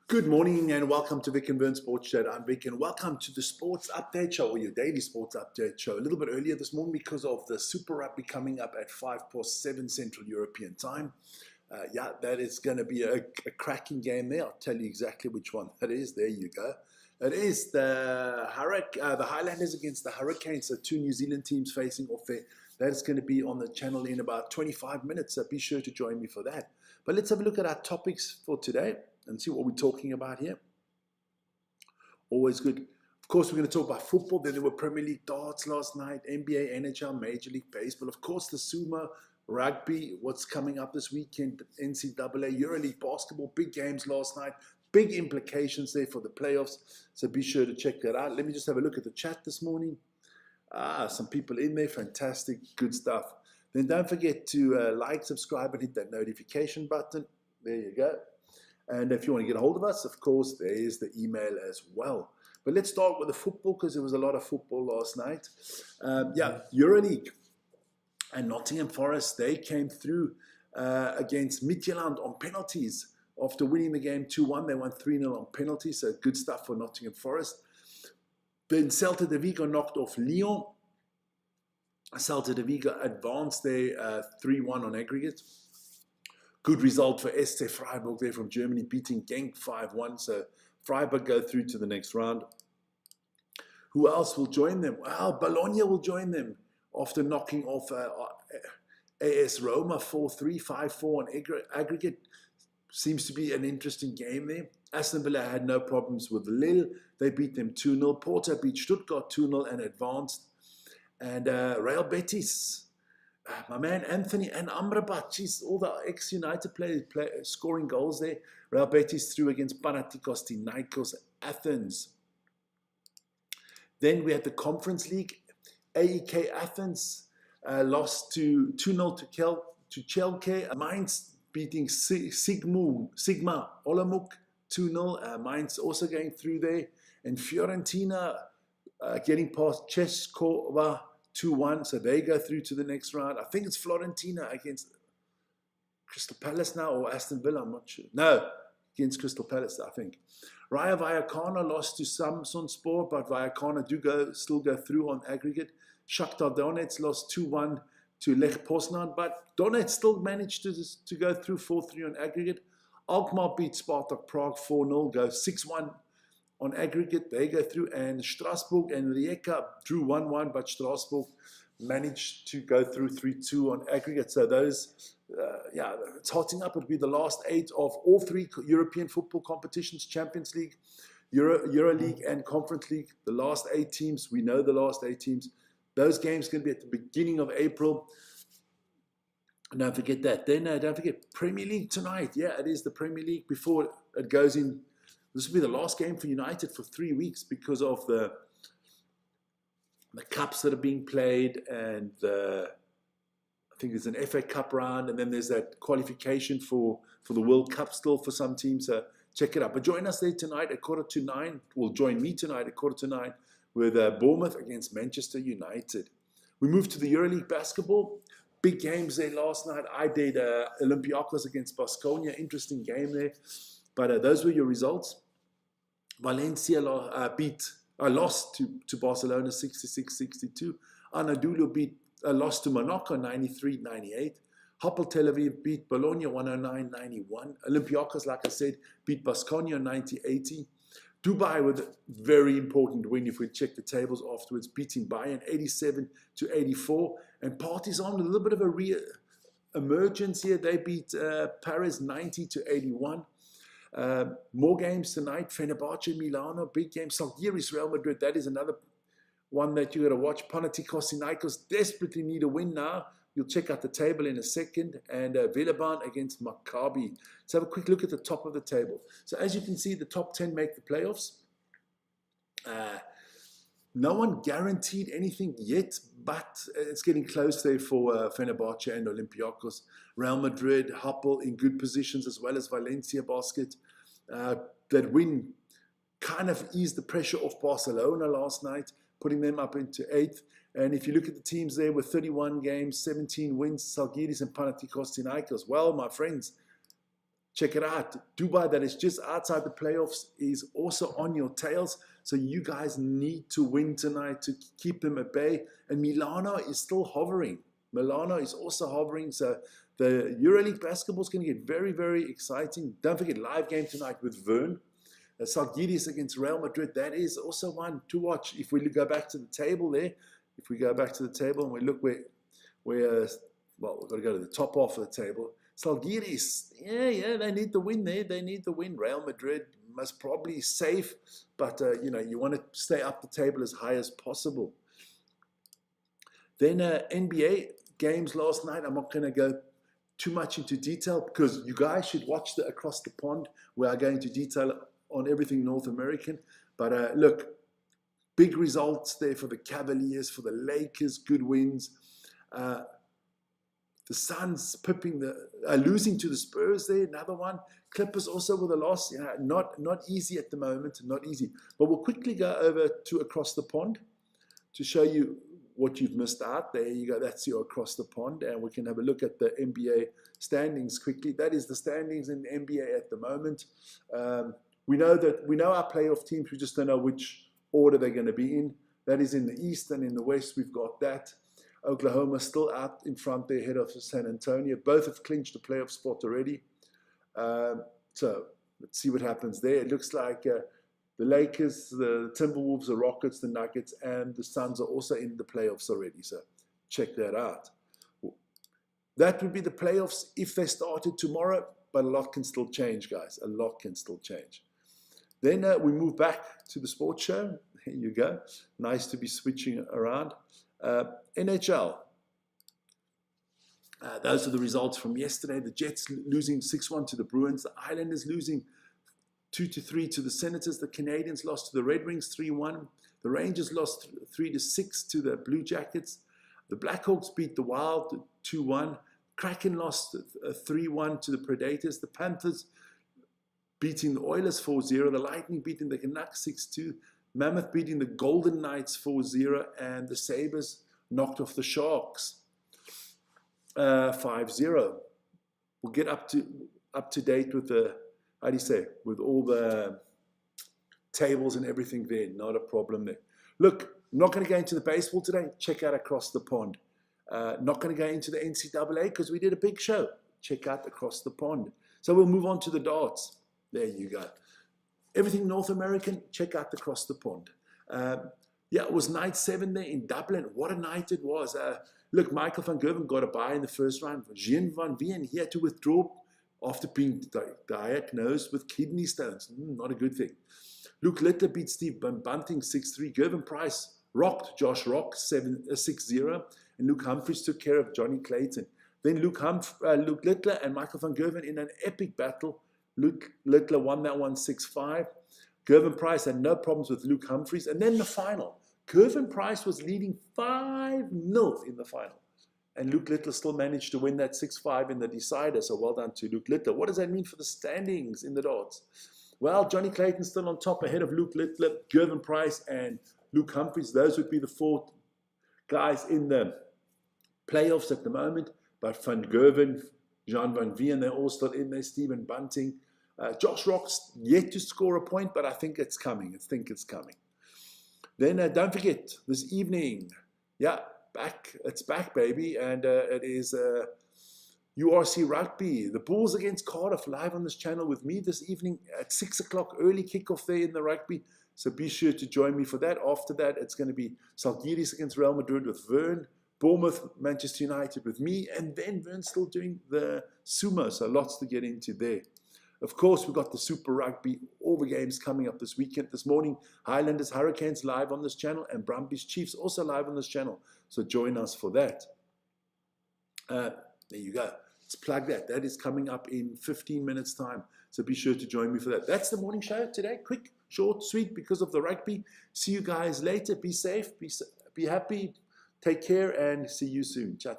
Good morning and welcome to Vic and Vern Sports Chat. I'm Vic and welcome to the Sports Update Show, or your daily Sports Update Show. A little bit earlier this morning because of the Super Rugby coming up at 7 Central European Time. That is going to be a cracking game there. I'll tell you exactly which one that is. There you go. It is the Highlanders against the Hurricanes, so two New Zealand teams facing off there. That is going to be on the channel in about 25 minutes, so be sure to join me for that. But let's have a look at our topics for today and see what we're talking about here. Always good. Of course, we're going to talk about football. Then there were Premier League darts last night, NBA, NHL, Major League Baseball. Of course, the Sumo, Rugby, what's coming up this weekend, NCAA, EuroLeague basketball, big games last night, big implications there for the playoffs. So be sure to check that out. Let me just have a look at the chat this morning. Some people in there, fantastic, good stuff. Then don't forget to like, subscribe, and hit that notification button. There you go. And if you want to get a hold of us, of course, there is the email as well. But let's start with the football because there was a lot of football last night. EuroLeague and Nottingham Forest, they came through against Midtjylland on penalties. After winning the game 2-1, they won 3-0 on penalties, so good stuff for Nottingham Forest. Then Celta de Vigo knocked off Lyon. Celta de Vigo advanced there 3-1 on aggregate. Good result for SC Freiburg there from Germany, beating Genk 5-1. So Freiburg go through to the next round. Who else will join them? Well, Bologna will join them after knocking off AS Roma 4-3, 5-4 on aggregate. Seems to be an interesting game there. Aston Villa had no problems with Lille. They beat them 2-0. Porto beat Stuttgart 2-0 and advanced. And Real Betis, my man Anthony and Amrabat, geez, all the ex-United players scoring goals there. Real Betis through against Panathinaikos Athens. Then we had the Conference League. AEK Athens lost to 2-0 to Chelke. Mainz beating Sigma Olomouc 2-0. Mainz also going through there. And Fiorentina getting past Cheskova 2-1, so they go through to the next round. I think it's Fiorentina against Crystal Palace now, or Aston Villa, I'm not sure. No, against Crystal Palace, I think. Raja Vallecano lost to Samsunspor, but Vallecano still go through on aggregate. Shakhtar Donetsk lost 2-1 to Lech Poznan, but Donetsk still managed to go through 4-3 on aggregate. Alkmaar beat Spartak Prague 4-0, go 6-1 on aggregate. They go through, and Strasbourg and Rijeka drew 1-1, but Strasbourg managed to go through 3-2 on aggregate. So those, it's hotting up. It'll be the last 8 of all 3 European football competitions, Champions League, EuroLeague, and Conference League. The last 8 teams, we know the last 8 teams. Those games can be at the beginning of April. Don't forget that. Then don't forget Premier League tonight. Yeah, it is the Premier League before it goes in. This will be the last game for United for 3 weeks because of the cups that are being played, and I think there's an FA Cup round, and then there's that qualification for the World Cup still for some teams. So check it out. But join us there tonight at 9:15. Well, join me tonight at 9:15 with Bournemouth against Manchester United. We move to the EuroLeague basketball. Big games there last night. I did Olympiacos against Baskonia. Interesting game there. But those were your results. Valencia lost to Barcelona 66-62. Anadolu lost to Monaco 93-98. Hapoel Tel Aviv beat Bologna 109-91. Olympiacos, like I said, beat Baskonia 90-80. Dubai with a very important win if we check the tables afterwards, beating Bayern 87-84. And Partizan with a little bit of a re-emergence here. They beat Paris 90-81. More games tonight. Fenerbahce, Milano, big game. Salgiris, Real Madrid. That is another one that you got to watch. Panathinaikos desperately need a win now. You'll check out the table in a second. And Villeurbanne against Maccabi. Let's have a quick look at the top of the table. So as you can see, the top 10 make the playoffs. No one guaranteed anything yet, but it's getting close there for Fenerbahce and Olympiacos. Real Madrid, Hapoel in good positions, as well as Valencia Basket. That win kind of eased the pressure off Barcelona last night, putting them up into 8th. And if you look at the teams there with 31 games, 17 wins, Salgiris and Panathinaikos. Well, my friends, Check it out. Dubai, that is just outside the playoffs, is also on your tails. So you guys need to win tonight to keep them at bay. And Milano is still hovering. Milano is also hovering. So the EuroLeague basketball is going to get very, very exciting. Don't forget, live game tonight with Vern. Zalgiris against Real Madrid. That is also one to watch. If we go back to the table there, if we go back to the table and we look where well, we've got to go to the top half of the table. Zalgiris, yeah, they need the win there. They need the win. Real Madrid must probably safe, but you want to stay up the table as high as possible. Then NBA games last night. I'm not going to go too much into detail because you guys should watch the Across the Pond where I go into detail on everything North American. But look, big results there for the Cavaliers, for the Lakers, good wins. The Suns losing to the Spurs there, another one. Clippers also with a loss. Not easy at the moment, not easy. But we'll quickly go over to Across the Pond to show you what you've missed out. There you go, that's your Across the Pond. And we can have a look at the NBA standings quickly. That is the standings in the NBA at the moment. We know our playoff teams, we just don't know which order they're going to be in. That is in the East, and in the West we've got that. Oklahoma still out in front there ahead of San Antonio. Both have clinched a playoff spot already. So let's see what happens there. It looks like the Lakers, the Timberwolves, the Rockets, the Nuggets, and the Suns are also in the playoffs already. So check that out. That would be the playoffs if they started tomorrow, but a lot can still change, guys. A lot can still change. Then we move back to the sports show. There you go. Nice to be switching around. NHL. Those are the results from yesterday. The Jets losing 6-1 to the Bruins. The Islanders losing 2-3 to the Senators. The Canadians lost to the Red Wings 3-1. The Rangers lost 3-6 to the Blue Jackets. The Blackhawks beat the Wild 2-1. Kraken lost 3-1 to the Predators. The Panthers beating the Oilers 4-0. The Lightning beating the Canucks 6-2. Mammoth beating the Golden Knights 4-0, and the Sabres knocked off the Sharks 5-0. We'll get up to date with with all the tables and everything there. Not a problem there. Look, I'm not going to go into the baseball today. Check out Across the Pond. Not going to go into the NCAA because we did a big show. Check out Across the Pond. So we'll move on to the darts. There you go. Everything North American, check out Across the Pond. It was night 7 there in Dublin. What a night it was. Look, Michael van Gerwen got a bye in the first round. Jean van Veen, he had to withdraw after being diagnosed with kidney stones. Not a good thing. Luke Littler beat Steve Bunting 6-3. Gervin Price rocked Josh Rock 6-0. And Luke Humphries took care of Johnny Clayton. Then Luke Littler and Michael van Gerwen in an epic battle. Luke Littler won that one 6-5. Gervin Price had no problems with Luke Humphries. And then the final. Gervin Price was leading 5-0 in the final. And Luke Littler still managed to win that 6-5 in the decider. So well done to Luke Littler. What does that mean for the standings in the darts? Well, Johnny Clayton's still on top ahead of Luke Littler, Gervin Price, and Luke Humphries. Those would be the 4 guys in the playoffs at the moment. But Van Gerwen, Jean van Veen, they're all still in there. Stephen Bunting. Josh Rock's yet to score a point, but I think it's coming. Then don't forget, this evening, it's back, baby. And it is URC Rugby. The Bulls against Cardiff live on this channel with me this evening at 6 o'clock, early kickoff there in the rugby. So be sure to join me for that. After that, it's going to be Zalgiris against Real Madrid with Vern. Bournemouth, Manchester United with me. And then Vern's still doing the Sumo. So lots to get into there. Of course, we've got the Super Rugby, all the games coming up this weekend. This morning, Highlanders Hurricanes live on this channel and Brumbies Chiefs also live on this channel. So join us for that. There you go. Let's plug that. That is coming up in 15 minutes' time. So be sure to join me for that. That's the morning show today. Quick, short, sweet because of the rugby. See you guys later. Be safe. Be happy. Take care and see you soon. Ciao, ciao.